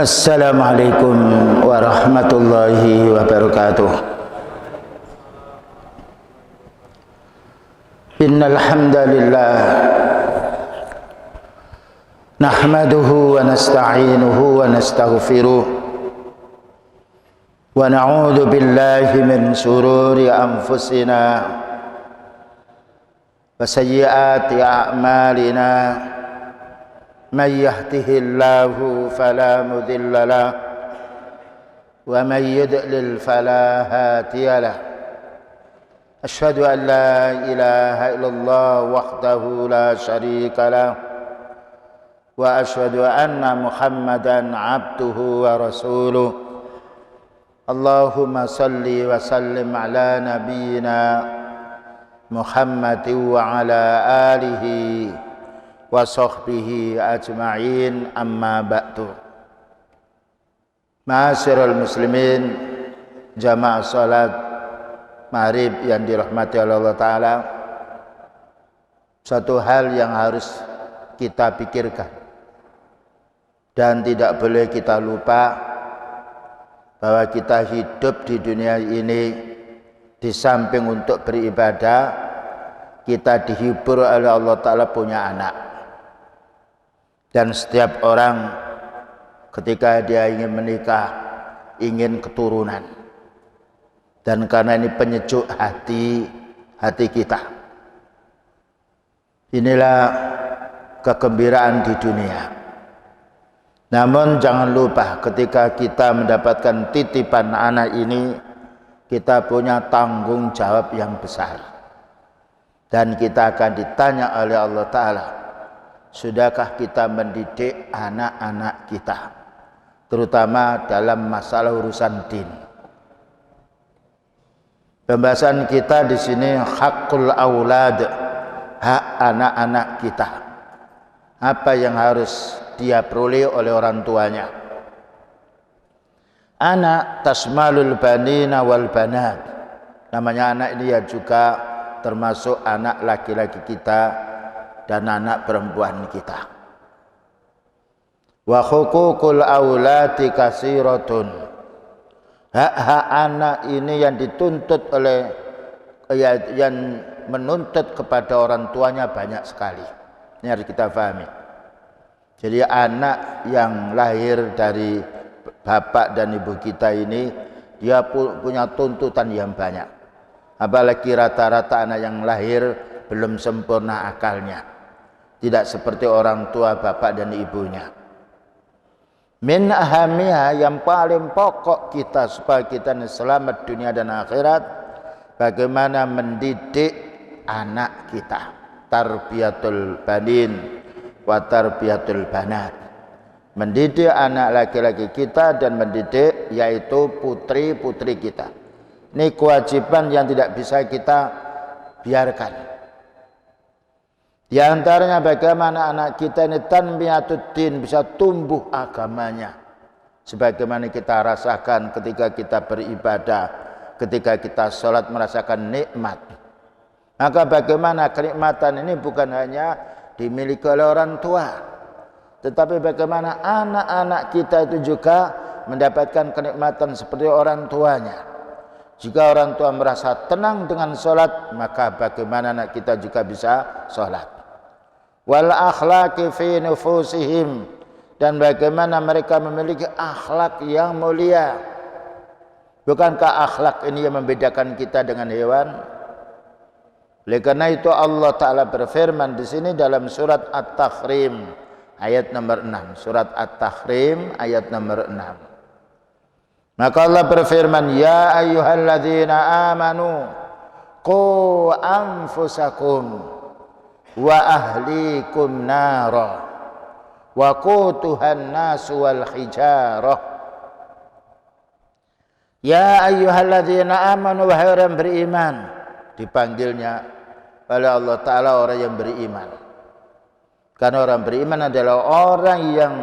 Assalamualaikum warahmatullahi wabarakatuh. Innal hamdalillah nahmaduhu wa nasta'inuhu wa nastaghfiruh wa na'udzu billahi min shururi anfusina wa sayyiati a'malina. من يهده الله فلا مضل له ومن يضلل فلا هادي له أشهد أن لا إله إلا الله وحده لا شريك له وأشهد أن محمدا عبده ورسوله اللهم صل وسلم على نبينا محمد وعلى آله wa sahbihi ajma'in, amma ba'du. Ma'asyiral muslimin, jamaah salat maghrib yang dirahmati Allah Ta'ala, satu hal yang harus kita pikirkan dan tidak boleh kita lupa bahwa kita hidup di dunia ini di samping untuk beribadah, kita dihibur oleh Allah Ta'ala punya anak. Dan setiap orang ketika dia ingin menikah, ingin keturunan. Dan karena ini penyejuk hati kita. Inilah kegembiraan di dunia. Namun jangan lupa ketika kita mendapatkan titipan anak ini, kita punya tanggung jawab yang besar. Dan kita akan ditanya oleh Allah Ta'ala, sudahkah kita mendidik anak-anak kita, terutama dalam masalah urusan din. Pembahasan kita di sini hakul aulad, hak anak-anak kita. Apa yang harus dia peroleh oleh orang tuanya. Anak tasmalul banina wal banat. Namanya anak ini ya juga termasuk anak laki-laki kita dan anak perempuan kita. Wa huququl aulati katsiratun. Hak-hak anak ini yang dituntut oleh yang menuntut kepada orang tuanya banyak sekali. Ini harus kita pahami. Jadi anak yang lahir dari bapak dan ibu kita ini, dia punya tuntutan yang banyak. Apalagi rata-rata anak yang lahir belum sempurna akalnya. Tidak seperti orang tua bapak dan ibunya. Min ahamiha, yang paling pokok kita supaya kita selamat dunia dan akhirat, bagaimana mendidik anak kita. Tarbiyatul banin wa tarbiyatul banat. Mendidik anak laki-laki kita dan mendidik yaitu putri-putri kita. Ini kewajiban yang tidak bisa kita biarkan. Di antaranya bagaimana anak kita ini tanmiyatuddin, bisa tumbuh agamanya. Sebagaimana kita rasakan ketika kita beribadah, ketika kita sholat merasakan nikmat. Maka bagaimana kenikmatan ini bukan hanya dimiliki oleh orang tua, tetapi bagaimana anak-anak kita itu juga mendapatkan kenikmatan seperti orang tuanya. Jika orang tua merasa tenang dengan sholat, maka bagaimana anak kita juga bisa sholat. Wal akhlaqi fi nufusihim, dan bagaimana mereka memiliki akhlak yang mulia. Bukankah akhlak ini yang membedakan kita dengan hewan? Oleh karena itu Allah Ta'ala berfirman di sini dalam surat At-Tahrim ayat nomor 6. Surat At-Tahrim ayat nomor 6. Maka Allah berfirman, ya ayyuhalladzina amanu qu anfusakum wa ahlikum nara wa qutuhan nasu wal hijarah. Ya ayyuhalladzina amanu, wahai orang beriman. Dipanggilnya oleh Allah Ta'ala orang yang beriman. Karena orang beriman adalah orang yang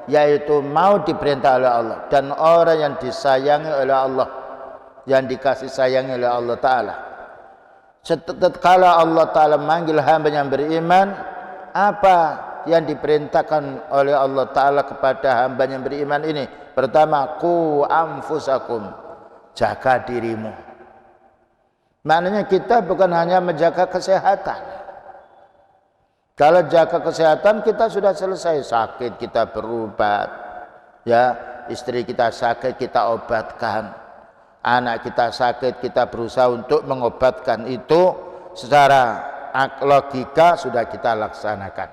yaitu mau diperintah oleh Allah dan orang yang disayangi oleh Allah, yang dikasih sayangi oleh Allah Ta'ala. Tatkala Allah Ta'ala manggil hamba yang beriman, apa yang diperintahkan oleh Allah Ta'ala kepada hamba yang beriman ini? Pertama, qu anfusakum, jaga dirimu. Maknanya kita bukan hanya menjaga kesehatan. Kalau jaga kesehatan kita sudah selesai. Sakit kita berobat, ya, istri kita sakit kita obatkan, anak kita sakit kita berusaha untuk mengobatkan. Itu secara logika sudah kita laksanakan.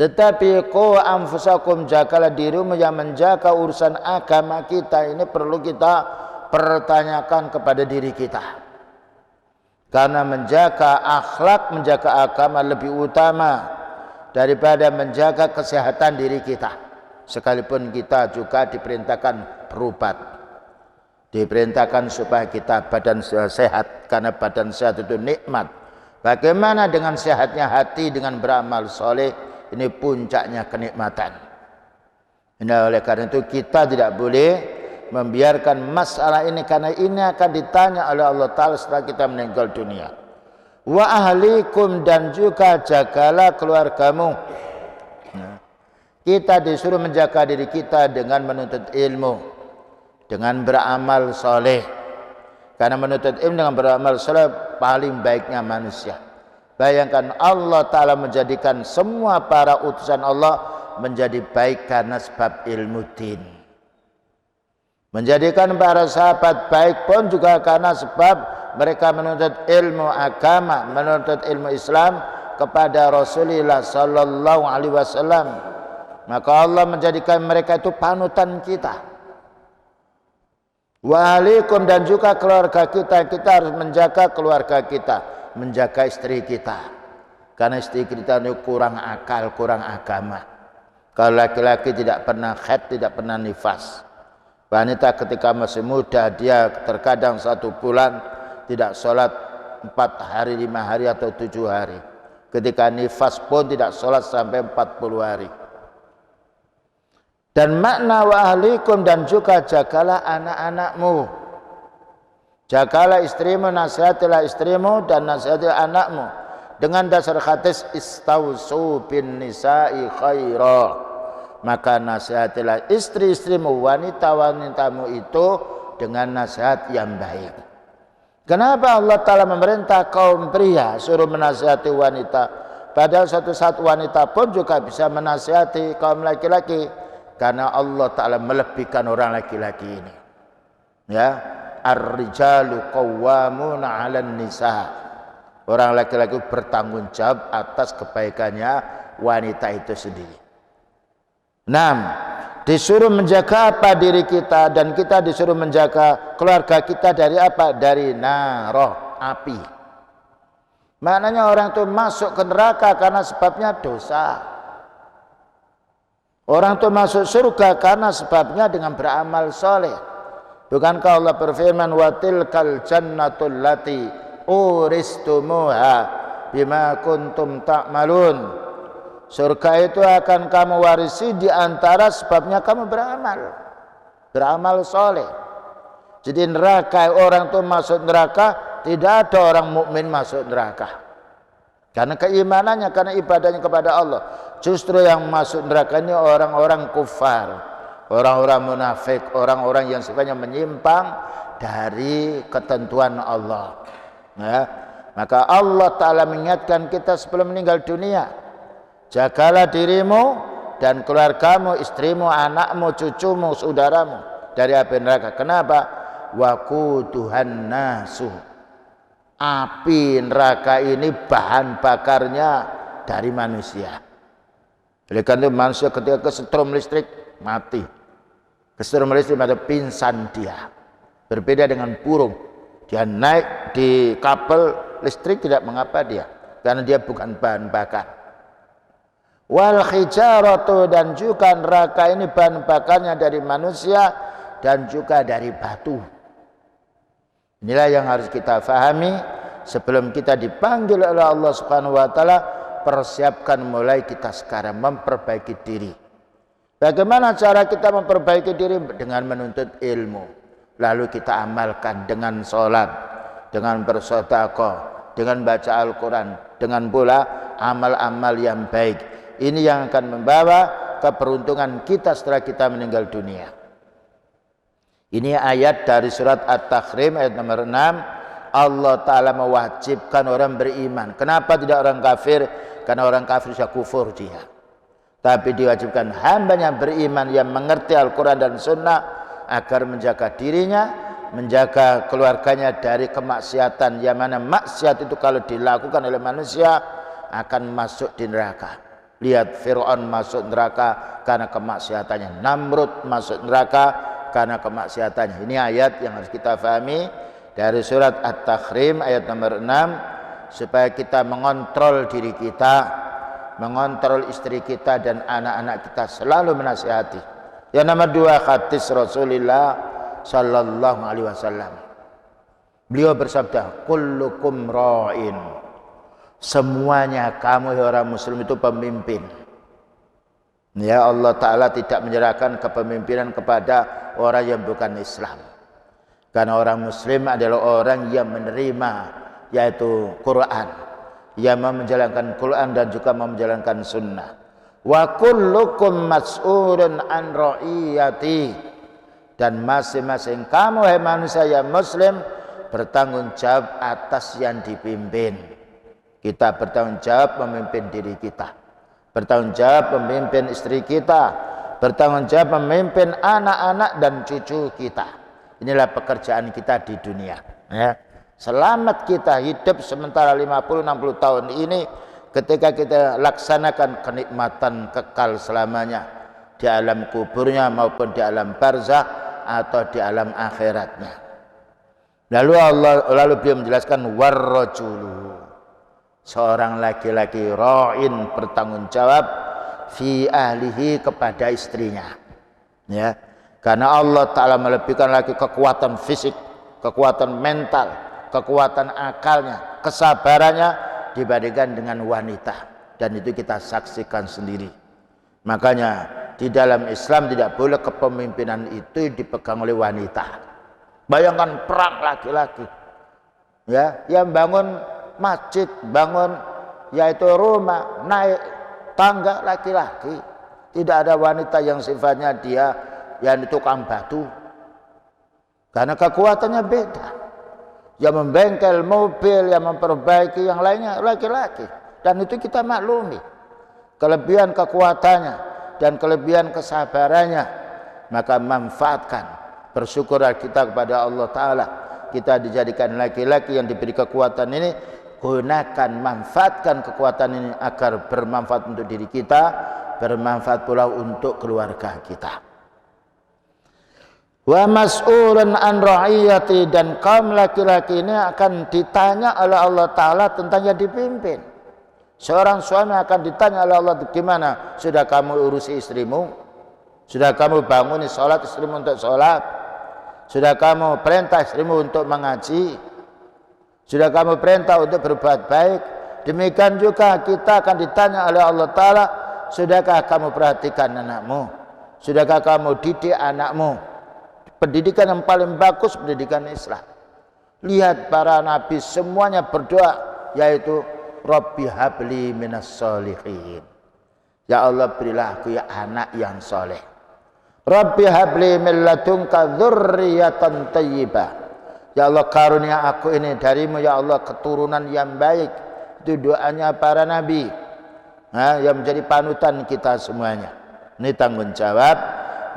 Tetapi qu anfusakum, jagalah dirimu, yang menjaga urusan agama kita ini perlu kita pertanyakan kepada diri kita. Karena menjaga akhlak, menjaga agama lebih utama daripada menjaga kesehatan diri kita. Sekalipun kita juga diperintahkan berobat, diperintahkan supaya kita badan sehat, karena badan sehat itu nikmat. Bagaimana dengan sehatnya hati dengan beramal soleh? Ini puncaknya kenikmatan. Nah, oleh karena itu kita tidak boleh membiarkan masalah ini, karena ini akan ditanya oleh Allah Ta'ala setelah kita meninggal dunia. Wa ahlikum, dan juga jagalah keluargamu. Kita disuruh menjaga diri kita dengan menuntut ilmu, dengan beramal soleh. Karena menuntut ilmu dengan beramal soleh paling baiknya manusia. Bayangkan Allah Ta'ala menjadikan semua para utusan Allah menjadi baik karena sebab ilmu din. Menjadikan para sahabat baik pun juga karena sebab mereka menuntut ilmu agama, menuntut ilmu Islam kepada Rasulullah sallallahu alaihi wasallam. Maka Allah menjadikan mereka itu panutan kita. Wa alaikum, dan juga keluarga kita, kita harus menjaga keluarga kita, menjaga istri kita. Karena istri kita itu kurang akal, kurang agama. Kalau laki-laki tidak pernah haid, tidak pernah nifas. Wanita ketika masih muda, dia terkadang 1 bulan tidak sholat 4 hari, 5 hari atau 7 hari. Ketika nifas pun tidak sholat sampai 40 hari. Dan makna wa ahlikum, dan juga jagalah anak-anakmu. Jagalah istrimu, nasihatilah istrimu dan nasihatilah anakmu. Dengan dasar hadis istausu bin nisa'i khaira. Maka nasihatilah istri-istrimu, wanita-wanitamu itu dengan nasihat yang baik. Kenapa Allah Ta'ala memerintah kaum pria suruh menasihati wanita? Padahal suatu saat wanita pun juga bisa menasihati kaum laki-laki. Karena Allah Ta'ala melebihkan orang laki-laki ini. Ya, ar-rijalu qawwamuna 'alan nisa. Orang laki-laki bertanggung jawab atas kebaikannya wanita itu sendiri. 6. Disuruh menjaga apa? Diri kita, dan kita disuruh menjaga keluarga kita dari apa? Dari naroh, api. Maknanya orang itu masuk ke neraka karena sebabnya dosa. Orang itu masuk surga karena sebabnya dengan beramal soleh. Bukankah Allah berfirman, wa tilkal jannatul lati uristumuha bima kuntum ta'malun. Surga itu akan kamu warisi di antara sebabnya kamu beramal soleh. Jadi neraka, orang itu masuk neraka, tidak ada orang mukmin masuk neraka. Karena keimanannya, karena ibadahnya kepada Allah. Justru yang masuk neraka ini orang-orang kufar, orang-orang munafik, orang-orang yang sifatnya menyimpang dari ketentuan Allah. Ya. Maka Allah Ta'ala mengingatkan kita sebelum meninggal dunia. Jagalah dirimu dan keluargamu, istrimu, anakmu, cucumu, saudaramu dari api neraka. Kenapa? Waquduhan nasu. Api neraka ini bahan bakarnya dari manusia. Oleh karena itu manusia ketika kesetrum listrik mati. Kesetrum listrik mati, pingsan dia. Berbeda dengan burung. Dia naik di kabel listrik tidak mengapa dia, karena dia bukan bahan bakar. Wal hijaratu, dan juga neraka ini bahan bakarnya dari manusia dan juga dari batu. Inilah yang harus kita fahami sebelum kita dipanggil oleh Allah Subhanahu wa taala. Persiapkan mulai kita sekarang memperbaiki diri. Bagaimana cara kita memperbaiki diri? Dengan menuntut ilmu. Lalu kita amalkan dengan sholat, dengan bersedekah, dengan baca Al-Quran, dengan pula amal-amal yang baik. Ini yang akan membawa keberuntungan kita setelah kita meninggal dunia. Ini ayat dari surat At-Tahrim ayat nomor 6. Allah Ta'ala mewajibkan orang beriman. Kenapa tidak orang kafir? Karena orang kafir sudah kufur dia. Tapi diwajibkan hambanya beriman yang mengerti Al-Quran dan Sunnah agar menjaga dirinya, menjaga keluarganya dari kemaksiatan. Yang mana maksiat itu kalau dilakukan oleh manusia akan masuk di neraka. Lihat Fir'aun masuk neraka karena kemaksiatannya. Namrud masuk neraka karena kemaksiatannya. Ini ayat yang harus kita fahami dari surat At-Tahrim ayat nomor 6 supaya kita mengontrol diri kita, mengontrol istri kita dan anak-anak kita, selalu menasihati. Yang nomor 2, hadis Rasulullah sallallahu alaihi wasallam. Beliau bersabda, kullukum ra'in. Semuanya kamu orang muslim itu pemimpin. Ya, Allah Ta'ala tidak menyerahkan kepemimpinan kepada orang yang bukan Islam. Karena orang muslim adalah orang yang menerima yaitu Quran, yang menjalankan Quran dan juga menjalankan sunnah. Wa kullukum mas'ulun an ra'iyati. Dan masing-masing kamu hai manusia yang muslim bertanggung jawab atas yang dipimpin. Kita bertanggung jawab memimpin diri kita, bertanggung jawab memimpin istri kita, bertanggung jawab memimpin anak-anak dan cucu kita. Inilah pekerjaan kita di dunia, ya. Selamat kita hidup sementara 50-60 tahun ini, ketika kita laksanakan kenikmatan kekal selamanya di alam kuburnya maupun di alam barzakh atau di alam akhiratnya. Lalu beliau menjelaskan warrajulu, seorang laki-laki ra'in bertanggung jawab fi ahlihi kepada istrinya, ya. Karena Allah Ta'ala melebihkan lagi kekuatan fisik, kekuatan mental, kekuatan akalnya, kesabarannya dibandingkan dengan wanita, dan itu kita saksikan sendiri. Makanya di dalam Islam tidak boleh kepemimpinan itu dipegang oleh wanita. Bayangkan perang laki-laki, ya, yang bangun masjid, bangun yaitu rumah, naik tangga laki-laki. Tidak ada wanita yang sifatnya dia yang tukang batu, karena kekuatannya beda. Yang membengkel mobil, yang memperbaiki yang lainnya laki-laki, dan itu kita maklumi kelebihan kekuatannya dan kelebihan kesabarannya. Maka manfaatkan, bersyukurlah kita kepada Allah Ta'ala, kita dijadikan laki-laki yang diberi kekuatan ini. Gunakan, manfaatkan kekuatan ini agar bermanfaat untuk diri kita, bermanfaat pula untuk keluarga kita. Wa mas'ulun an ra'iyati, dan kaum laki-laki ini akan ditanya oleh Allah Ta'ala tentang yang dipimpin. Seorang suami akan ditanya oleh Allah, gimana sudah kamu urusi istrimu? Sudah kamu banguni sholat istrimu untuk sholat? Sudah kamu perintah istrimu untuk mengaji? Sudah kamu perintah untuk berbuat baik? Demikian juga kita akan ditanya oleh Allah Ta'ala, sudahkah kamu perhatikan anakmu? Sudahkah kamu didik anakmu? Pendidikan yang paling bagus pendidikan Islam. Lihat para nabi semuanya berdoa, yaitu Rabbi habli minas sholihin. Ya Allah, berilah aku ya anak yang soleh. Rabbi habli min ladunka dzurriyyatan thayyibah. Ya Allah, karunia aku ini darimu ya Allah keturunan yang baik. Itu doanya para nabi, yang menjadi panutan kita semuanya. Ini tanggung jawab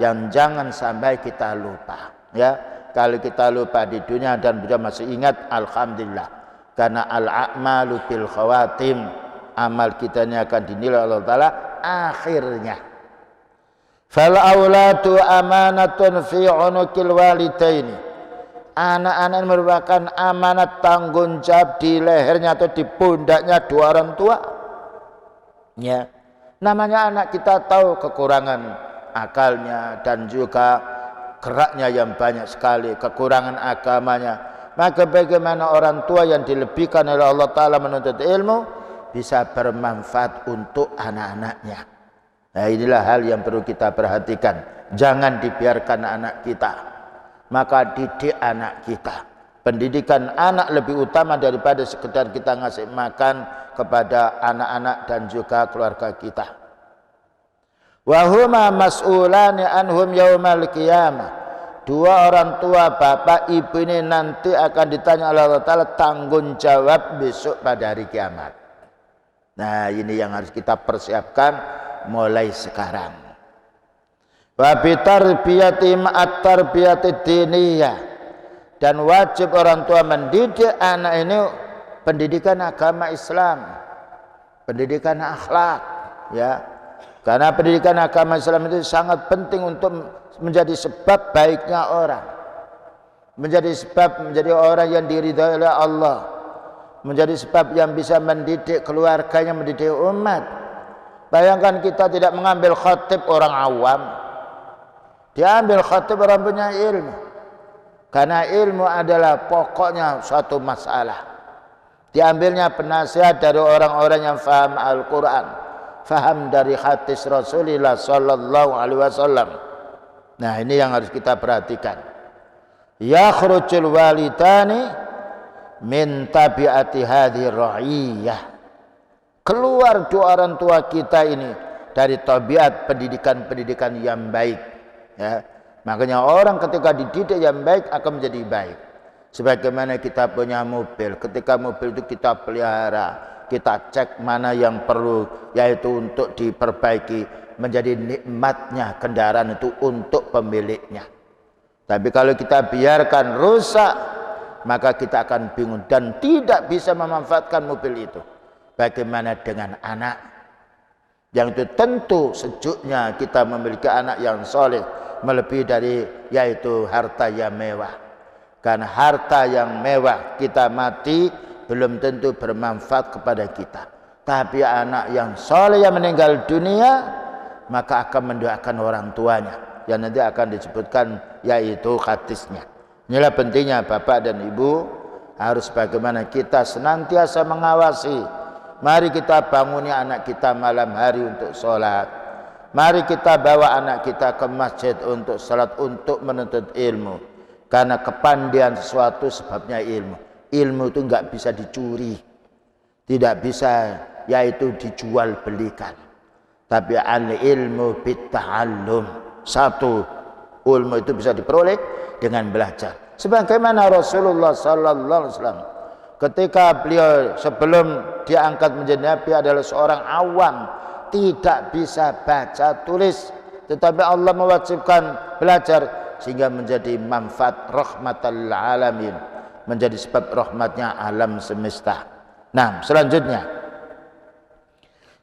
yang jangan sampai kita lupa, ya. Kalau kita lupa di dunia dan juga masih ingat, alhamdulillah, karena al-a'malu bil khawatim, amal kita ini akan dinilai Allah Ta'ala akhirnya. Fal auladu amanatun fi unuqil walidaini. Anak-anak merupakan amanat tanggung jawab di lehernya atau di pundaknya dua orang tua, ya. Namanya anak, kita tahu kekurangan akalnya dan juga geraknya yang banyak sekali, kekurangan agamanya. Maka bagaimana orang tua yang dilebihkan oleh Allah Ta'ala menuntut ilmu bisa bermanfaat untuk anak-anaknya. Nah, inilah hal yang perlu kita perhatikan. Jangan dibiarkan anak kita, maka didik anak kita. Pendidikan anak lebih utama daripada sekedar kita ngasih makan kepada anak-anak dan juga keluarga kita. Wa huma mas'ulani anhum yaumal qiyamah. Dua orang tua, bapak, ibu ini nanti akan ditanya oleh Allah Ta'ala, tanggung jawab besok pada hari kiamat. Nah, ini yang harus kita persiapkan mulai sekarang. Wa bitarbiyati ma'at tarbiyati diniyah. Dan wajib orang tua mendidik anak ini pendidikan agama Islam, pendidikan akhlak, ya. Karena pendidikan agama Islam itu sangat penting untuk menjadi sebab baiknya orang, menjadi sebab menjadi orang yang diridhai oleh Allah, menjadi sebab yang bisa mendidik keluarganya, mendidik umat. Bayangkan kita tidak mengambil khatib orang awam, diambil khatib orang punya ilmu. Karena ilmu adalah pokoknya suatu masalah. Diambilnya penasihat dari orang-orang yang faham Al-Quran, faham dari hadis Rasulullah sallallahu alaihi wasallam. Nah, ini yang harus kita perhatikan. Yakhrujul walidani min tabiati hadhihi ra'iyah. Keluar dua orang tua kita ini dari tabiat pendidikan-pendidikan yang baik, ya. Makanya orang ketika dididik yang baik akan menjadi baik. Sebagaimana kita punya mobil, ketika mobil itu kita pelihara, kita cek mana yang perlu, yaitu untuk diperbaiki, menjadi nikmatnya kendaraan itu untuk pemiliknya. Tapi kalau kita biarkan rusak, maka kita akan bingung dan tidak bisa memanfaatkan mobil itu. Bagaimana dengan anak? Yang itu tentu sejuknya kita memiliki anak yang soleh, melebihi dari yaitu harta yang mewah. Karena harta yang mewah kita mati belum tentu bermanfaat kepada kita. Tapi anak yang soleh yang meninggal dunia, maka akan mendoakan orang tuanya, yang nanti akan disebutkan yaitu hadisnya. Inilah pentingnya bapak dan ibu harus bagaimana kita senantiasa mengawasi. Mari kita banguni anak kita malam hari untuk sholat. Mari kita bawa anak kita ke masjid untuk salat, untuk menuntut ilmu. Karena kepandaian sesuatu sebabnya ilmu. Ilmu itu enggak bisa dicuri. Tidak bisa yaitu dijual belikan. Tapi al-ilmu bitta'allum. Satu, ilmu itu bisa diperoleh dengan belajar. Sebagaimana Rasulullah sallallahu alaihi wasallam ketika beliau sebelum diangkat menjadi nabi adalah seorang awam, tidak bisa baca tulis, tetapi Allah mewajibkan belajar sehingga menjadi manfaat rahmatal alamin, menjadi sebab rahmatnya alam semesta. Nah, selanjutnya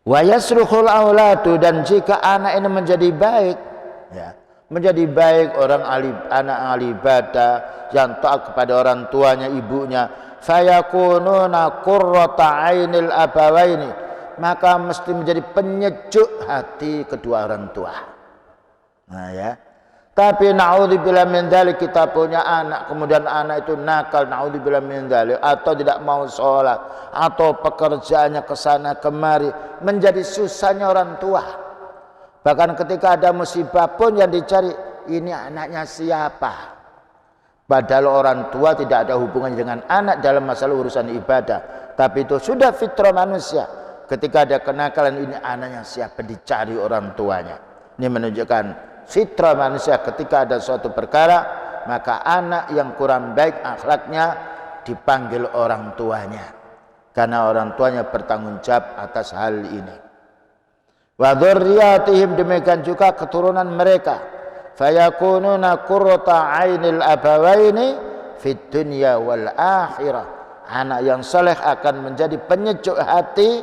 wa yasruhul auladu, dan jika anak ini menjadi baik, ya, menjadi baik orang anak ahli ibadah yang taat kepada orang tuanya, ibunya, fayakununa qurrata ainil abawaini, maka mesti menjadi penyejuk hati kedua orang tua. Nah, ya. Tapi naudzubillah min dzalik, kita punya anak kemudian anak itu nakal, naudzubillah min dzalik, atau tidak mau sholat, atau pekerjaannya kesana kemari, menjadi susahnya orang tua. Bahkan ketika ada musibah pun yang dicari, ini anaknya siapa? Padahal orang tua tidak ada hubungannya dengan anak dalam masalah urusan ibadah. Tapi itu sudah fitrah manusia. Ketika ada kenakalan, ini anaknya siapa, dicari orang tuanya. Ini menunjukkan fitrah manusia. Ketika ada suatu perkara, maka anak yang kurang baik akhlaknya dipanggil orang tuanya. Karena orang tuanya bertanggung jawab atas hal ini. Wa dzurriyyatihim, demikian juga keturunan mereka. Fayakununa qurrata ainil abawaini fid dunya wal akhirah. Anak yang saleh akan menjadi penyejuk hati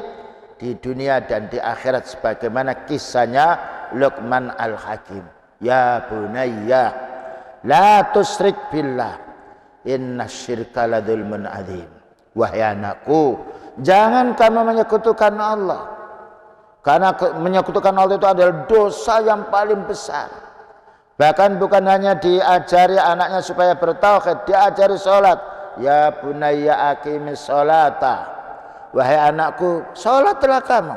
di dunia dan di akhirat, sebagaimana kisahnya Luqman Al-Hakim. Ya bunayya la tusyrik billah innasyirka ladzulmun adzim. Wahai anakku, jangan kamu menyekutukan Allah. Karena menyekutukan Allah itu adalah dosa yang paling besar. Bahkan bukan hanya diajari anaknya supaya bertauhid, diajari sholat. Ya bunayya aqimis sholata. Wahai anakku, sholatlah kamu.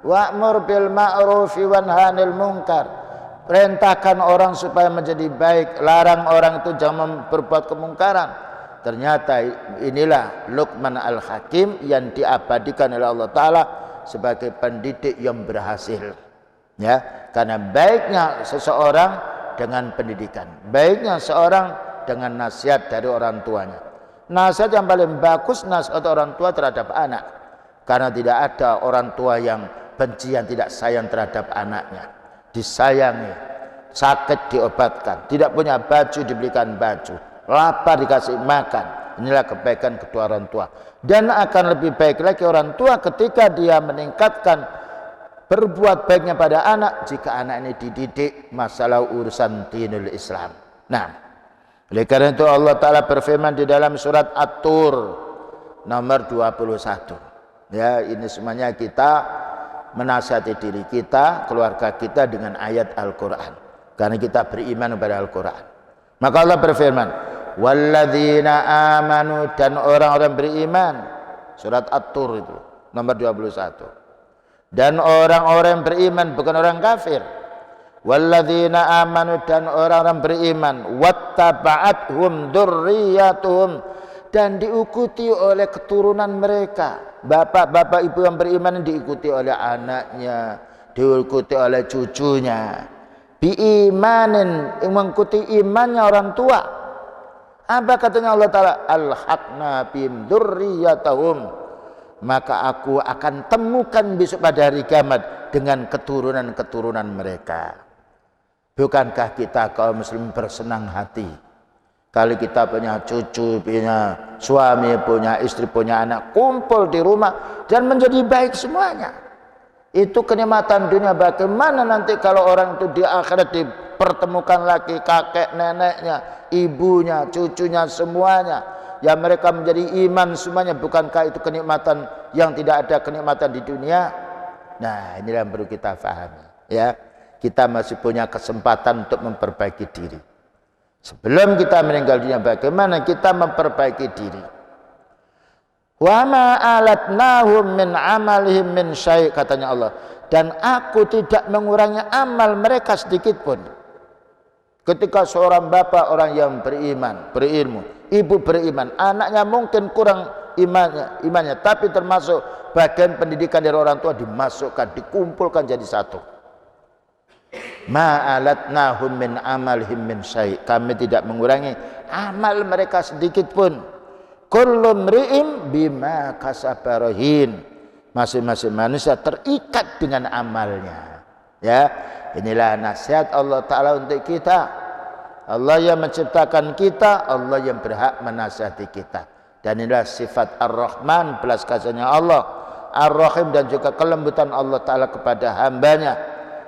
Wa'mur bil ma'rufi wanha 'anil munkar. Perintahkan orang supaya menjadi baik, larang orang itu jangan berbuat kemungkaran. ternyata inilah Luqman Al-Hakim yang diabadikan oleh Allah Ta'ala sebagai pendidik yang berhasil. Ya, karena baiknya seseorang dengan pendidikan, baiknya seorang dengan nasihat dari orang tuanya. Nasihat yang paling bagus nasihat orang tua terhadap anak, karena tidak ada orang tua yang benci, yang tidak sayang terhadap anaknya. Disayangi, sakit diobatkan, tidak punya baju dibelikan baju, lapar dikasih makan. Inilah kebaikan kedua orang tua. Dan akan lebih baik lagi orang tua ketika dia meningkatkan berbuat baiknya pada anak jika anak ini dididik masalah urusan dinul Islam. Nah, oleh karena itu Allah Ta'ala berfirman di dalam surat At-Tur nomor 21. Ya, ini semuanya kita menasihati diri kita, keluarga kita dengan ayat Al-Quran, karena kita beriman kepada Al-Quran. Maka Allah berfirman, walladzina amanu, dan orang-orang beriman, surat At-Tur itu nomor 21. Dan orang-orang beriman, bukan orang kafir. Walladzina amanu, dan orang-orang beriman, wattaba'athum dzurriyyatuhum, dan diikuti oleh keturunan mereka. Bapak-bapak ibu yang beriman diikuti oleh anaknya, diikuti oleh cucunya. Biimanin, mengikuti imannya orang tua. Apa katanya Allah Ta'ala? Alhaqna bihim dzurriyyatahum, maka aku akan temukan besok pada hari kiamat dengan keturunan-keturunan mereka. Bukankah kita kaum muslim bersenang hati kalau kita punya cucu, punya suami, punya istri, punya anak, kumpul di rumah dan menjadi baik semuanya? Itu kenikmatan dunia. Bagaimana nanti kalau orang itu di akhirat dipertemukan lagi kakek neneknya, ibunya, cucunya, semuanya, ya mereka menjadi iman semuanya. Bukankah itu kenikmatan yang tidak ada kenikmatan di dunia? Nah, inilah yang perlu kita pahami. Ya, kita masih punya kesempatan untuk memperbaiki diri. Sebelum kita meninggal dunia, bagaimana kita memperbaiki diri? Wa ma alatnahum min amalihim min syai', katanya Allah, dan aku tidak mengurangi amal mereka sedikit pun. Ketika seorang bapak, orang yang beriman, berilmu, ibu beriman, anaknya mungkin kurang imannya, tapi termasuk bagian pendidikan dari orang tua dimasukkan, dikumpulkan jadi satu. Ma'alatnahum min amalihim min syai', kami tidak mengurangi amal mereka sedikit pun. Kullu mri'in bima kasaba rahin, masing-masing manusia terikat dengan amalnya. Ya, inilah nasihat Allah Ta'ala untuk kita. Allah yang menciptakan kita, Allah yang berhak menasihati kita. Dan inilah sifat Ar-Rahman, belas kasihnya Allah, Ar-Rahim, dan juga kelembutan Allah Ta'ala kepada hambanya.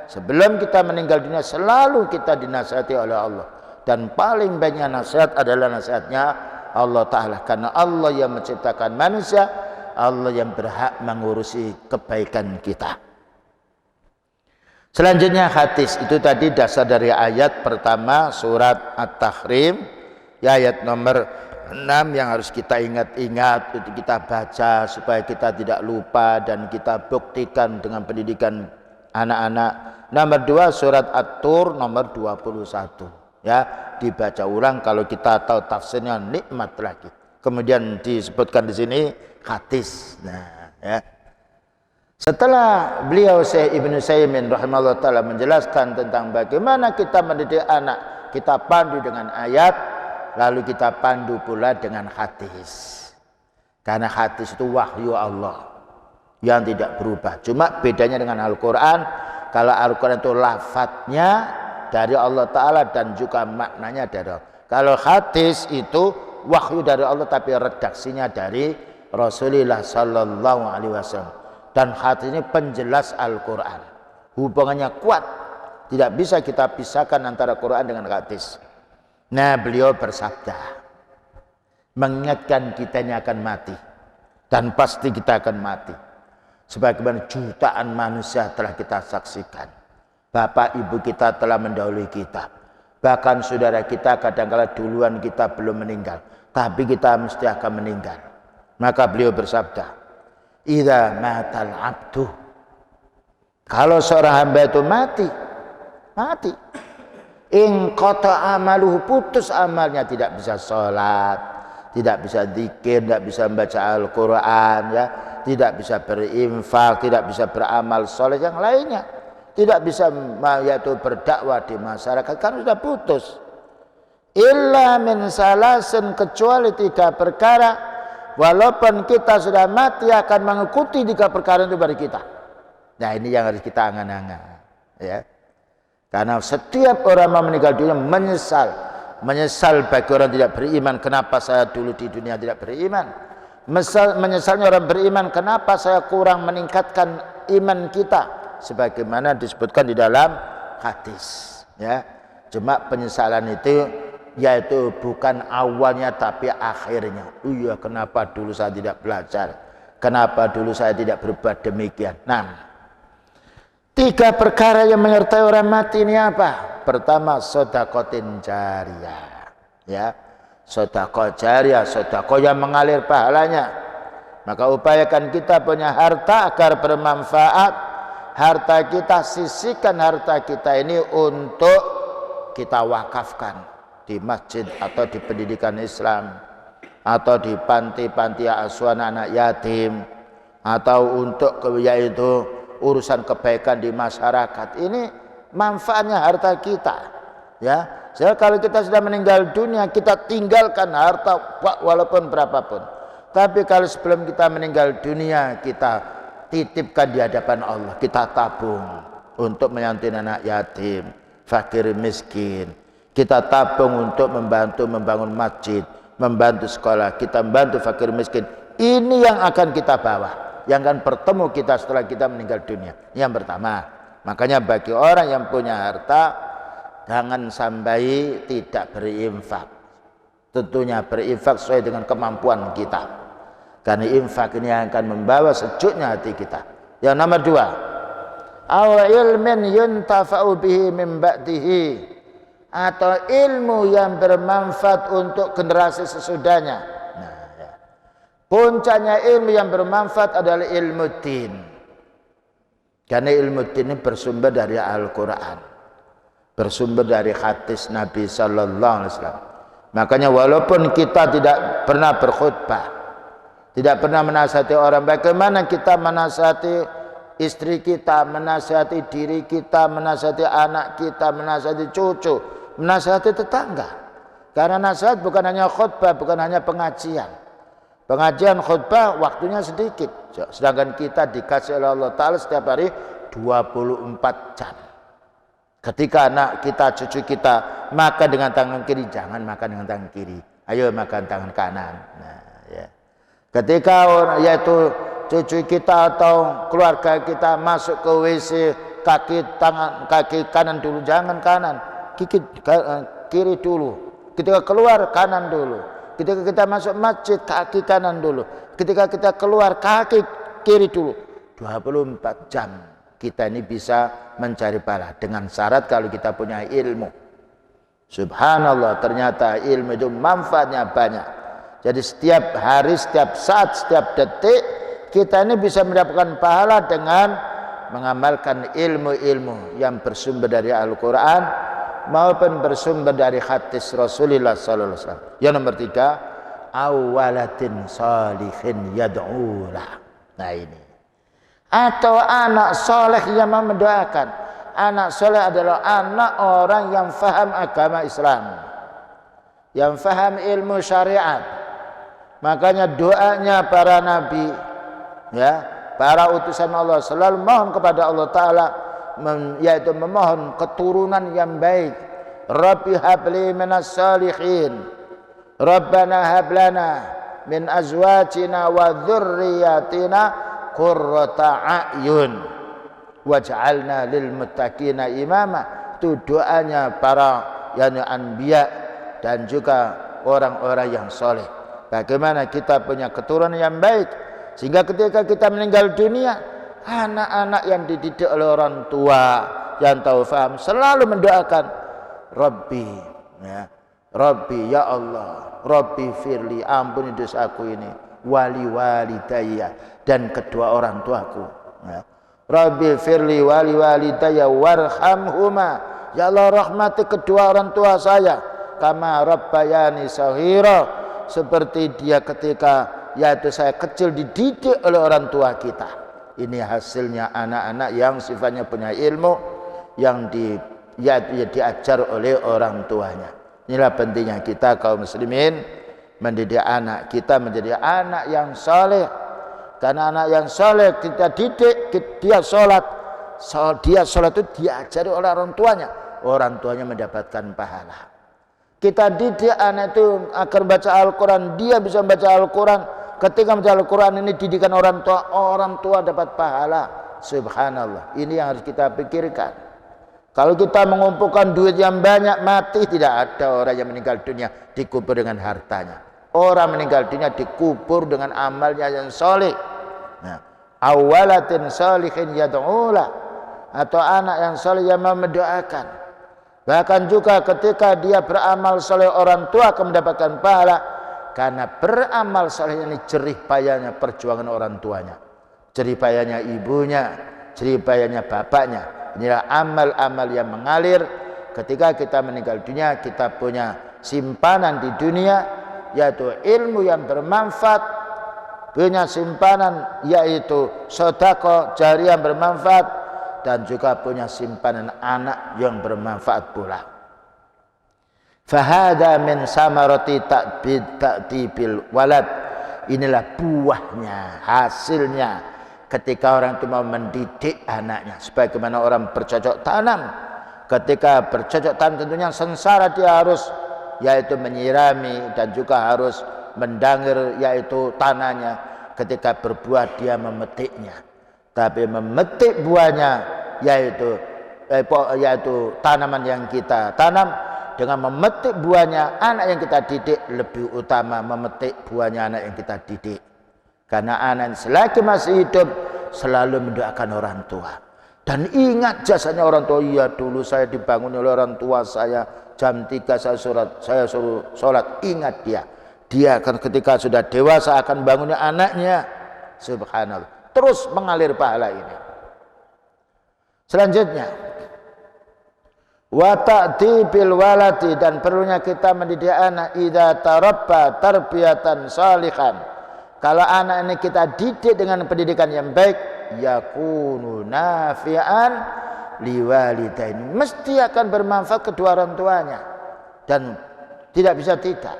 Sebelum kita meninggal dunia selalu kita dinasihati oleh Allah. Dan paling banyak nasihat adalah nasihatnya Allah Ta'ala, karena Allah yang menciptakan manusia, Allah yang berhak mengurusi kebaikan kita. Selanjutnya hadis, itu tadi dasar dari ayat pertama surat At-Tahrim, ya, ayat nomor 6 yang harus kita ingat-ingat, itu kita baca supaya kita tidak lupa dan kita buktikan dengan pendidikan anak-anak. Nomor 2 surat At-Tur nomor 21. Ya, dibaca ulang kalau kita tahu tafsirnya nikmat lagi. Kemudian disebutkan di sini hadis. Nah, ya. Setelah beliau Syekh Ibnu Utsaimin rahimahullah taala menjelaskan tentang bagaimana kita mendidik anak, kita pandu dengan ayat, lalu kita pandu pula dengan hadis. Karena hadis itu wahyu Allah yang tidak berubah. Cuma bedanya dengan Al-Qur'an, kalau Al-Qur'an itu lafadznya dari Allah Ta'ala dan juga maknanya dari Allah. Kalau hadis itu wahyu dari Allah tapi redaksinya dari Rasulullah Sallallahu Alaihi Wasallam. Dan hadis ini penjelas Al-Quran, hubungannya kuat, tidak bisa kita pisahkan antara Quran dengan hadis. Nah, beliau bersabda, mengingatkan kita ini akan mati, dan pasti kita akan mati, sebagaimana jutaan manusia telah kita saksikan. Bapak ibu kita telah mendahului kita, bahkan saudara kita kadang-kala duluan kita belum meninggal, tapi kita mesti akan meninggal. Maka beliau bersabda, idza matal abdu, kalau seorang hamba itu mati, in qata amaluhu, putus amalnya, tidak bisa sholat, tidak bisa zikir, tidak bisa membaca Al-Quran, ya, tidak bisa berinfak, tidak bisa beramal soleh yang lainnya, tidak bisa yaitu berdakwah di masyarakat karena sudah putus. Illa min salasin, kecuali 3 perkara, walaupun kita sudah mati akan mengikuti 3 perkara itu bagi kita. Nah, ini yang harus kita angan-angan, ya. Karena setiap orang mau meninggal dunia menyesal bagi orang tidak beriman, kenapa saya dulu di dunia tidak beriman. Menyesalnya orang beriman, kenapa saya kurang meningkatkan iman kita, sebagaimana disebutkan di dalam hadis, ya. Cuma penyesalan itu yaitu bukan awalnya tapi akhirnya. Iya, kenapa dulu saya tidak belajar, kenapa dulu saya tidak berbuat demikian. Nah, 3 perkara yang menyertai orang mati ini apa? Pertama, sedekatin jariyah, ya. Sedekah jariyah, sedekah yang mengalir pahalanya. Maka upayakan kita punya harta agar bermanfaat. Harta kita, sisihkan harta kita ini untuk kita wakafkan di masjid atau di pendidikan Islam, atau di panti-panti asuhan anak yatim, atau untuk yaitu urusan kebaikan di masyarakat. Ini manfaatnya harta kita, ya. Jadi kalau kita sudah meninggal dunia, kita tinggalkan harta walaupun berapapun. Tapi kalau sebelum kita meninggal dunia, kita titipkan di hadapan Allah, kita tabung untuk menyantuni anak yatim, fakir miskin. Kita tabung untuk membantu membangun masjid, membantu sekolah, kita membantu fakir miskin. Ini yang akan kita bawa, yang akan bertemu kita setelah kita meninggal dunia. Yang pertama, makanya bagi orang yang punya harta, jangan sampai tidak berinfak. Tentunya berinfak sesuai dengan kemampuan kita, karena infak ini akan membawa sejuknya hati kita. Yang nomor 2, aw ilmin yuntafa'u bihi min ba'dihi, atau ilmu yang bermanfaat untuk generasi sesudahnya. Nah, ya. Puncaknya ilmu yang bermanfaat adalah ilmu din. Karena ilmu din ini bersumber dari Al-Quran, bersumber dari hadis Nabi Sallallahu Alaihi Wasallam. Makanya walaupun kita tidak pernah berkhutbah, tidak pernah menasihati orang, bagaimana kita menasihati istri kita, menasihati diri kita, menasihati anak kita, menasihati cucu, menasihati tetangga. Karena nasihat bukan hanya khutbah, bukan hanya pengajian. Pengajian khutbah waktunya sedikit, sedangkan kita dikasih oleh Allah Ta'ala setiap hari 24 jam. Ketika anak kita, cucu kita makan dengan tangan kiri, jangan makan dengan tangan kiri, ayo makan tangan kanan. Nah, ya. Ketika yaitu cucu kita atau keluarga kita masuk ke WC, kaki kanan dulu, jangan kanan, kiri dulu. Ketika keluar, kanan dulu. Ketika kita masuk masjid, kaki kanan dulu. Ketika kita keluar, kaki kiri dulu. 24 jam kita ini bisa mencari pahala, dengan syarat kalau kita punya ilmu. Subhanallah, ternyata ilmu itu manfaatnya banyak. Jadi setiap hari, setiap saat, setiap detik kita ini bisa mendapatkan pahala dengan mengamalkan ilmu-ilmu yang bersumber dari Al-Quran maupun bersumber dari hadis Rasulullah sallallahu alaihi wasallam. Yang nomor 3, awwalatin salihin yad'ulah. Nah ini. Atau anak soleh yang mendoakan. Anak soleh adalah anak orang yang faham agama Islam, yang faham ilmu syariat. Makanya doanya para nabi, ya, para utusan Allah selalu mohon kepada Allah Ta'ala, yaitu memohon keturunan yang baik. Rabbi habli minas salihin, Rabbana hablana min azwajina wa dzurriyyatina qurrata a'yun waj'alna lil muttaqina imama. Itu doanya para anbiya dan juga orang-orang yang soleh. Bagaimana kita punya keturunan yang baik, sehingga ketika kita meninggal dunia, anak-anak yang dididik oleh orang tua yang tahu faham selalu mendoakan Rabbi, ya, Rabbi, ya Allah, Rabbi firli, ampuni dosaku ini, wali walidayya, dan kedua orang tuaku, ya. Rabbi firli wali walidayya warhamhuma, ya Allah rahmati kedua orang tua saya, kama rabbayani saghira, seperti dia ketika yaitu saya kecil dididik oleh orang tua kita. Ini hasilnya anak-anak yang sifatnya punya ilmu yang diajar oleh orang tuanya. Inilah pentingnya kita kaum muslimin mendidik anak kita menjadi anak yang saleh. Karena anak yang saleh kita didik, dia sholat itu diajari oleh orang tuanya. Orang tuanya mendapatkan pahala. Kita didik anak itu agar baca Al-Quran, dia bisa baca Al-Quran. Ketika baca Al-Quran ini didikan orang tua dapat pahala. Subhanallah, ini yang harus kita pikirkan. Kalau kita mengumpulkan duit yang banyak, mati tidak ada orang yang meninggal dunia dikubur dengan hartanya. Orang meninggal dunia dikubur dengan amalnya yang soleh. Nah, awalatin solihin yad'ula, atau anak yang soleh yang mendoakan. Bahkan juga ketika dia beramal soleh, orang tua akan mendapatkan pahala. Karena beramal soleh ini jerih payahnya perjuangan orang tuanya, jerih payahnya ibunya, jerih payahnya bapaknya. Inilah amal-amal yang mengalir. Ketika kita meninggal dunia, kita punya simpanan di dunia, yaitu ilmu yang bermanfaat, punya simpanan yaitu sedekah jariyah yang bermanfaat, dan juga punya simpanan anak yang bermanfaat pula. Fahada min samarati ta'tibil walad. Inilah buahnya, hasilnya ketika orang itu mau mendidik anaknya. Sebagaimana orang bercocok tanam. Ketika bercocok tanam tentunya sengsara, dia harus yaitu menyirami dan juga harus mendangir yaitu tanahnya. Ketika berbuah dia memetiknya. Tapi memetik buahnya yaitu tanaman yang kita tanam, dengan memetik buahnya anak yang kita didik lebih utama memetik buahnya anak yang kita didik. Karena anak selagi masih hidup selalu mendoakan orang tua. Dan ingat jasanya orang tua. Iya, dulu saya dibangun oleh orang tua saya, jam 3 saya suruh sholat. Ingat dia. Dia akan ketika sudah dewasa akan bangunnya anaknya. Subhanallah. Terus mengalir pahala ini. Selanjutnya, wa ta'tibil waladi, dan perlunya kita mendidik anak idza tarabba tarbiyatan salihan. Kalau anak ini kita didik dengan pendidikan yang baik, yakunu nafi'an liwalidaini, mesti akan bermanfaat kedua orang tuanya. Dan tidak bisa tidak,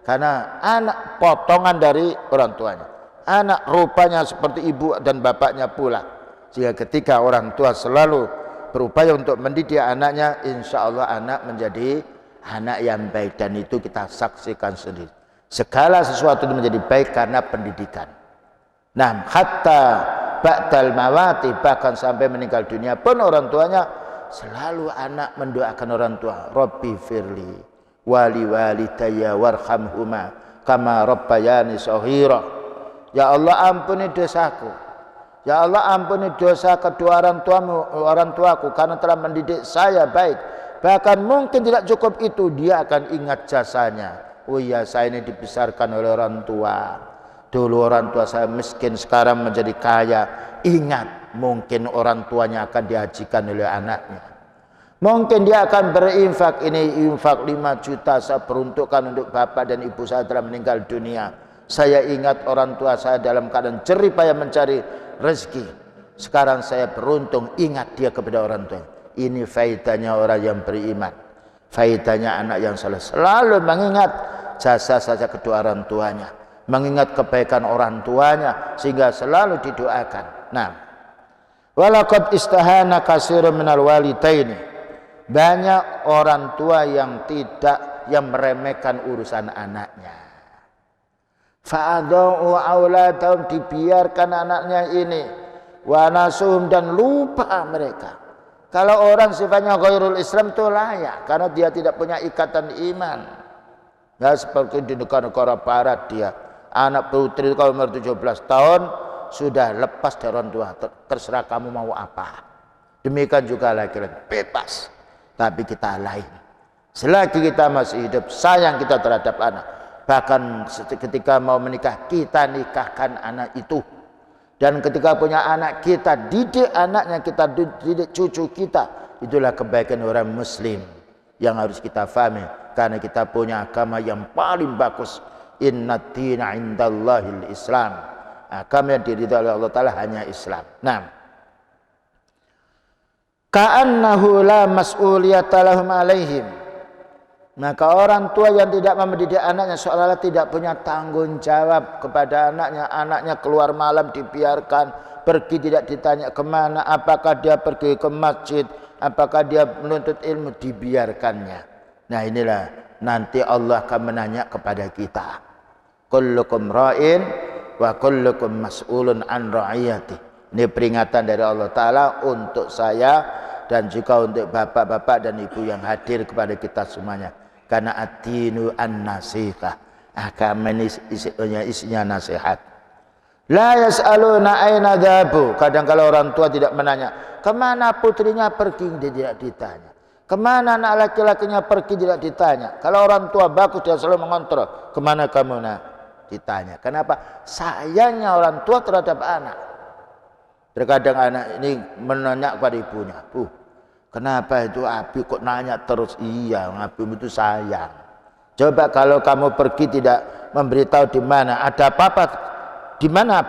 karena anak potongan dari orang tuanya. Anak rupanya seperti ibu dan bapaknya pula. Sehingga ketika orang tua selalu berupaya untuk mendidik anaknya, insya Allah anak menjadi anak yang baik. Dan itu kita saksikan sendiri. Segala sesuatu itu menjadi baik karena pendidikan. Nah, hatta ba'dal mawati, bahkan sampai meninggal dunia pun orang tuanya selalu anak mendoakan orang tua. Rabbi firli wali walidayya warhamhuma kama rabbayani shaghira. Ya Allah, ampuni dosaku. Ya Allah, ampuni dosa kedua orang tuaku karena telah mendidik saya baik. Bahkan mungkin tidak cukup itu, dia akan ingat jasanya. Oh iya, saya ini dibesarkan oleh orang tua. Dulu orang tua saya miskin, sekarang menjadi kaya. Ingat, mungkin orang tuanya akan dihajikan oleh anaknya. Mungkin dia akan berinfak, ini infak 5 juta saya peruntukkan untuk bapak dan ibu saya telah meninggal dunia. Saya ingat orang tua saya dalam keadaan jerih payah mencari rezeki. Sekarang saya beruntung ingat dia kepada orang tua. Ini faedahnya orang yang beriman. Faedahnya anak yang saleh, selalu mengingat jasa saja kedua orang tuanya, mengingat kebaikan orang tuanya sehingga selalu didoakan. Nah, walaqad istahana katsirun minal walidaini. Banyak orang tua yang meremehkan urusan anaknya. Fa'adha'u auladahum, dibiarkan anaknya ini, wa nasuhum, dan lupa mereka. Kalau orang sifatnya ghairul Islam itu layak karena dia tidak punya ikatan iman. Ya, seperti di negara-negara barat, dia anak putri kalau umur 17 tahun sudah lepas dari orang tua, terserah kamu mau apa. Demikian juga laki-laki bebas. Tapi kita lain. Selagi kita masih hidup, sayang kita terhadap anak. Bahkan ketika mau menikah, kita nikahkan anak itu. Dan ketika punya anak, kita didik anaknya, kita didik cucu kita. Itulah kebaikan orang muslim yang harus kita fahami. Karena kita punya agama yang paling bagus. Inna dina indallahil Islam. Agama yang diridhai oleh Allah Ta'ala hanya Islam. Nah, ka'annahu la mas'uliyata lahum alaihim. Maka orang tua yang tidak mendidik anaknya seolah-olah tidak punya tanggung jawab kepada anaknya. Anaknya keluar malam dibiarkan, pergi tidak ditanya kemana, apakah dia pergi ke masjid, apakah dia menuntut ilmu, dibiarkannya. Nah inilah nanti Allah akan menanya kepada kita. Kullukum ra'in wa kullukum mas'ulun an ra'iyati. Ini peringatan dari Allah Ta'ala untuk saya dan juga untuk bapak-bapak dan ibu yang hadir kepada kita semuanya. Karena ad-dinu an-nasihah. Agama ini isinya nasihat. La yas'aluna aina dhabu. Kadang kalau orang tua tidak menanya, kemana putrinya pergi, dia tidak ditanya. Kemana anak laki-lakinya pergi, tidak ditanya. Kalau orang tua bagus, dia selalu mengontrol. Kemana kamu nak? Ditanya. Kenapa? Sayangnya orang tua terhadap anak. Terkadang anak ini menanya kepada ibunya, Bu, kenapa itu Abi kok nanya terus? Iya, Abi itu sayang. Coba kalau kamu pergi tidak memberitahu di mana, ada apa-apa, di mana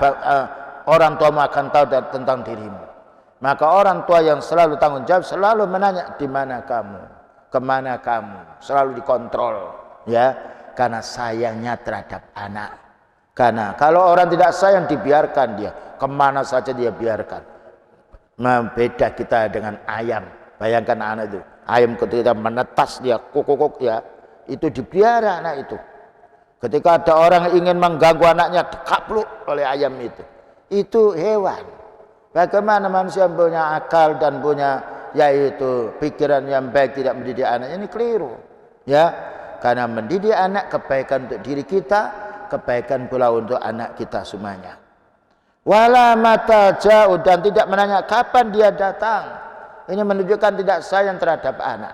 orang tuamu akan tahu tentang dirimu. Maka orang tua yang selalu tanggung jawab selalu menanya, di mana kamu, kemana kamu, selalu dikontrol, ya, karena sayangnya terhadap anak. Karena kalau orang tidak sayang dibiarkan dia, kemana saja dia biarkan. Beda kita dengan ayam. Bayangkan anak itu, ayam ketika menetas dia kukuk ya, itu dibiarkan anak itu. Ketika ada orang ingin mengganggu anaknya, dikapluk oleh ayam itu hewan. Bagaimana manusia punya akal dan punya yaitu pikiran yang baik tidak mendidik anak, ini keliru, ya. Karena mendidik anak kebaikan untuk diri kita, kebaikan pula untuk anak kita semuanya. Wala mata jauh, dan tidak menanya kapan dia datang. Ini menunjukkan tidak sayang terhadap anak.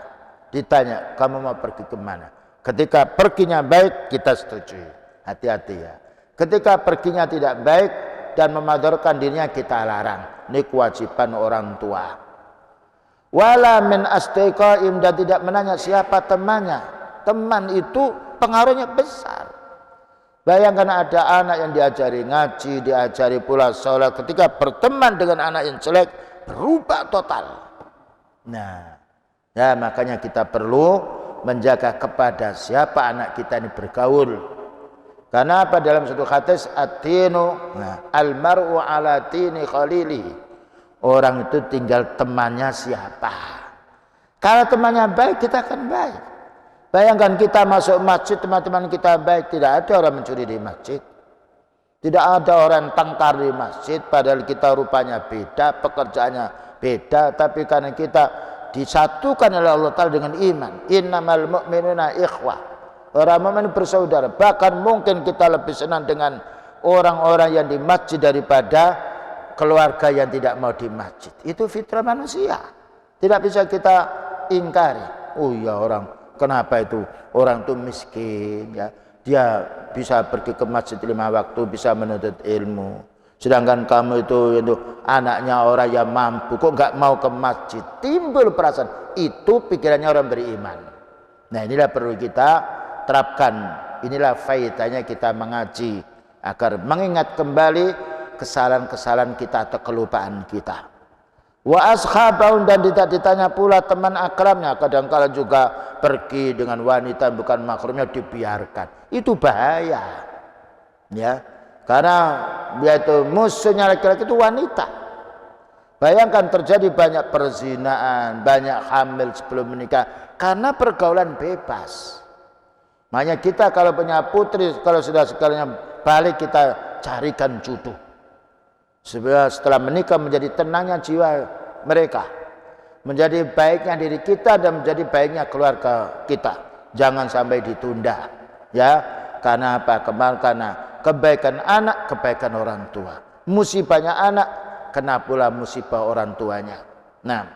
Ditanya, kamu mau pergi kemana? Ketika perginya baik, kita setuju. Hati-hati ya. Ketika perginya tidak baik dan memadorkan dirinya, kita larang. Ini kewajiban orang tua. Wala min asdiqaim, dan tidak menanya siapa temannya. Teman itu pengaruhnya besar. Bayangkan ada anak yang diajari ngaji, diajari pula sholat. Ketika berteman dengan anak yang jelek, berubah total. Nah, ya makanya kita perlu menjaga kepada siapa anak kita ini bergaul. Karena apa? Dalam satu hadis, at-tinu al-mar'u ala tini khalili. Orang itu tinggal temannya siapa. Kalau temannya baik, kita akan baik. Bayangkan kita masuk masjid, teman-teman kita baik, tidak ada orang mencuri di masjid. Tidak ada orang tangkar di masjid, padahal kita rupanya beda, pekerjaannya beda, tapi karena kita disatukan oleh Allah Ta'ala dengan iman. Innamal mu'minuna ikhwah. Orang mukmin bersaudara. Bahkan mungkin kita lebih senang dengan orang-orang yang di masjid daripada keluarga yang tidak mau di masjid. Itu fitrah manusia. Tidak bisa kita ingkari. Oh ya, kenapa itu orang itu miskin ya, dia bisa pergi ke masjid 5 waktu, bisa menuntut ilmu. Sedangkan kamu itu anaknya orang yang mampu, kok nggak mau ke masjid? Timbul perasaan itu, pikirannya orang beriman. Nah inilah perlu kita terapkan. Inilah faedahnya kita mengaji, agar mengingat kembali kesalahan-kesalahan kita atau kelupaan kita. Wa ashabahun, dan tidak ditanya pula teman akrabnya. Kadang-kala juga pergi dengan wanita bukan mahramnya, dibiarkan. Itu bahaya. Ya. Karena yaitu musuhnya laki-laki itu wanita. Bayangkan terjadi banyak perzinaan, banyak hamil sebelum menikah karena pergaulan bebas. Makanya kita kalau punya putri, kalau sudah sekalinya balik, kita carikan jodoh. Setelah menikah menjadi tenangnya jiwa mereka, menjadi baiknya diri kita dan menjadi baiknya keluarga kita. Jangan sampai ditunda, ya. Karena apa? Karena kebaikan anak, kebaikan orang tua. Musibahnya anak, kena pula musibah orang tuanya. Nah,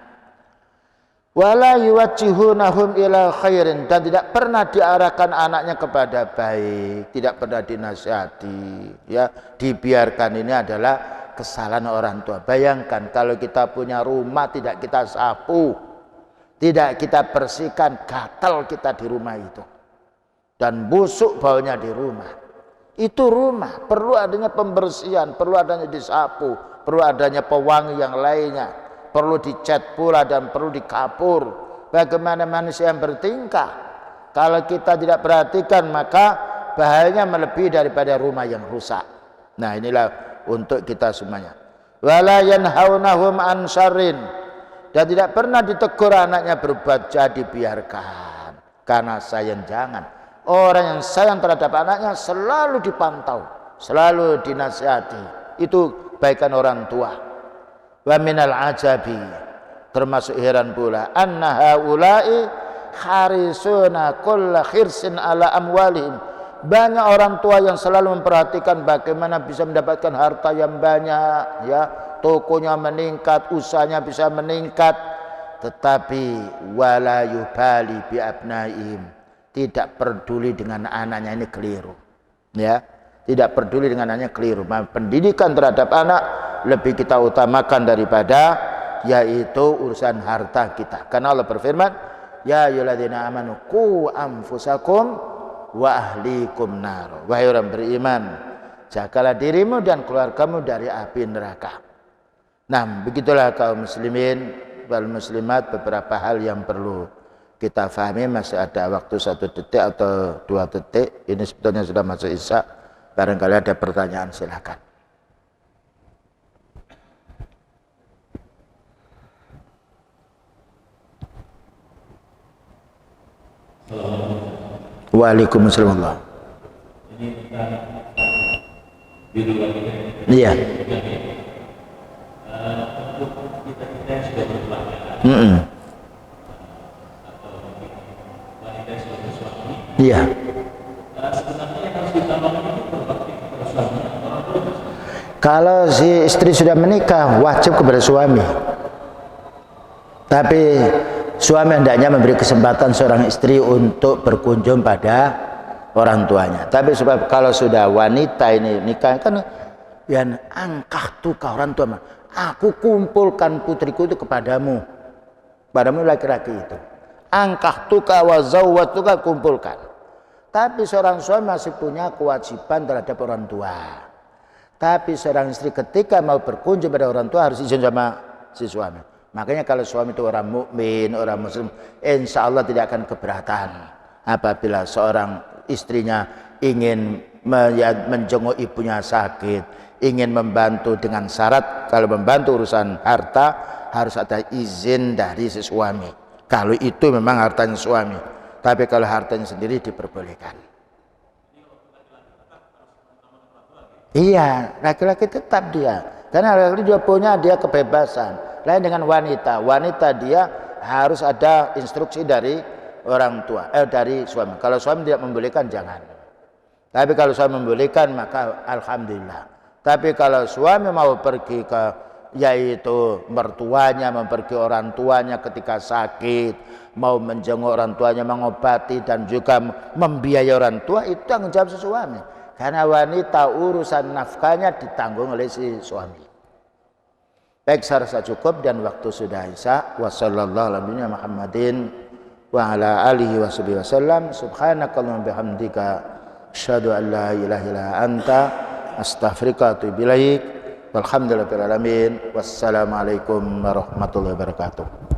wala yuwajjihunahum ila khairin, dan tidak pernah diarahkan anaknya kepada baik, tidak pernah dinasihati, ya. Dibiarkan. Ini adalah kesalahan orang tua. Bayangkan kalau kita punya rumah tidak kita sapu, tidak kita bersihkan, gatal kita di rumah itu dan busuk baunya di rumah. Itu rumah, perlu adanya pembersihan, perlu adanya disapu, perlu adanya pewangi yang lainnya, perlu dicat pula dan perlu dikapur. Bagaimana manusia yang bertingkah? Kalau kita tidak perhatikan maka bahayanya melebihi daripada rumah yang rusak. Nah, inilah untuk kita semuanya. Wala yanhaunahum an syarrin, dan tidak pernah ditegur anaknya berbuat jahat, dibiarkan. Karena sayang, jangan. Orang yang sayang terhadap anaknya selalu dipantau, selalu dinasihati. Itu kebaikan orang tua. Wa minal ajabi, termasuk heran pula, anna haula'i harisuna kulla khirsin ala amwalihim. Banyak orang tua yang selalu memperhatikan bagaimana bisa mendapatkan harta yang banyak, ya, tokonya meningkat, usahanya bisa meningkat, tetapi wala yubali bi abnaihim, tidak peduli dengan anaknya. Ini keliru, ya, tidak peduli dengan anaknya, keliru. Pendidikan terhadap anak lebih kita utamakan daripada yaitu urusan harta kita. Karena Allah berfirman, ya ayyuhalladzina amanu qu anfusakum wa ahlikum nar. Wahai orang beriman, jagalah dirimu dan keluargamu dari api neraka. Nah, begitulah kaum muslimin wal muslimat, beberapa hal yang perlu kita fahami. Masih ada waktu 1 detik atau 2 detik. Ini sebetulnya sudah masuk isya. Barangkali ada pertanyaan, silakan. Waalaikumsalam. Iya. Iya. Kalau si istri sudah menikah, wajib kepada suami. Tapi suami hendaknya memberi kesempatan seorang istri untuk berkunjung pada orang tuanya. Tapi sebab kalau sudah wanita ini nikah kan, yang angkah tuka orang tua, aku kumpulkan putriku itu kepadamu, laki-laki itu. Angkah tuka wa zawwatuka, kumpulkan. Tapi seorang suami masih punya kewajiban terhadap orang tua. Tapi seorang istri ketika mau berkunjung pada orang tua harus izin sama si suami. Makanya kalau suami itu orang mukmin, orang muslim, insya Allah tidak akan keberatan apabila seorang istrinya ingin menjenguk ibunya sakit, ingin membantu dengan syarat kalau membantu urusan harta harus ada izin dari si suami. Kalau itu memang hartanya suami, tapi kalau hartanya sendiri diperbolehkan. Iya, laki-laki tetap dia, karena laki-laki juga punya dia kebebasan. Lain dengan wanita, wanita dia harus ada instruksi dari orang tua, dari suami. Kalau suami tidak membolehkan, jangan. Tapi kalau suami membolehkan, maka alhamdulillah. Tapi kalau suami mau pergi ke yaitu mertuanya, mau pergi orang tuanya ketika sakit, mau menjenguk orang tuanya, mengobati dan juga membiayai orang tua, itu tanggung jawab si suami. Karena wanita urusan nafkahnya ditanggung oleh si suami. Baik, saya rasa cukup dan waktu sudah isya. Wassallallahu ala nabiyyina Muhammadin wa ala alihi wasallam. Subhanakallahumma bihamdika asyhadu an la ilaha illa anta astaghfiruka wa atubu ilaik. Walhamdulillahirabbil alamin. Wassalamualaikum warahmatullahi wabarakatuh.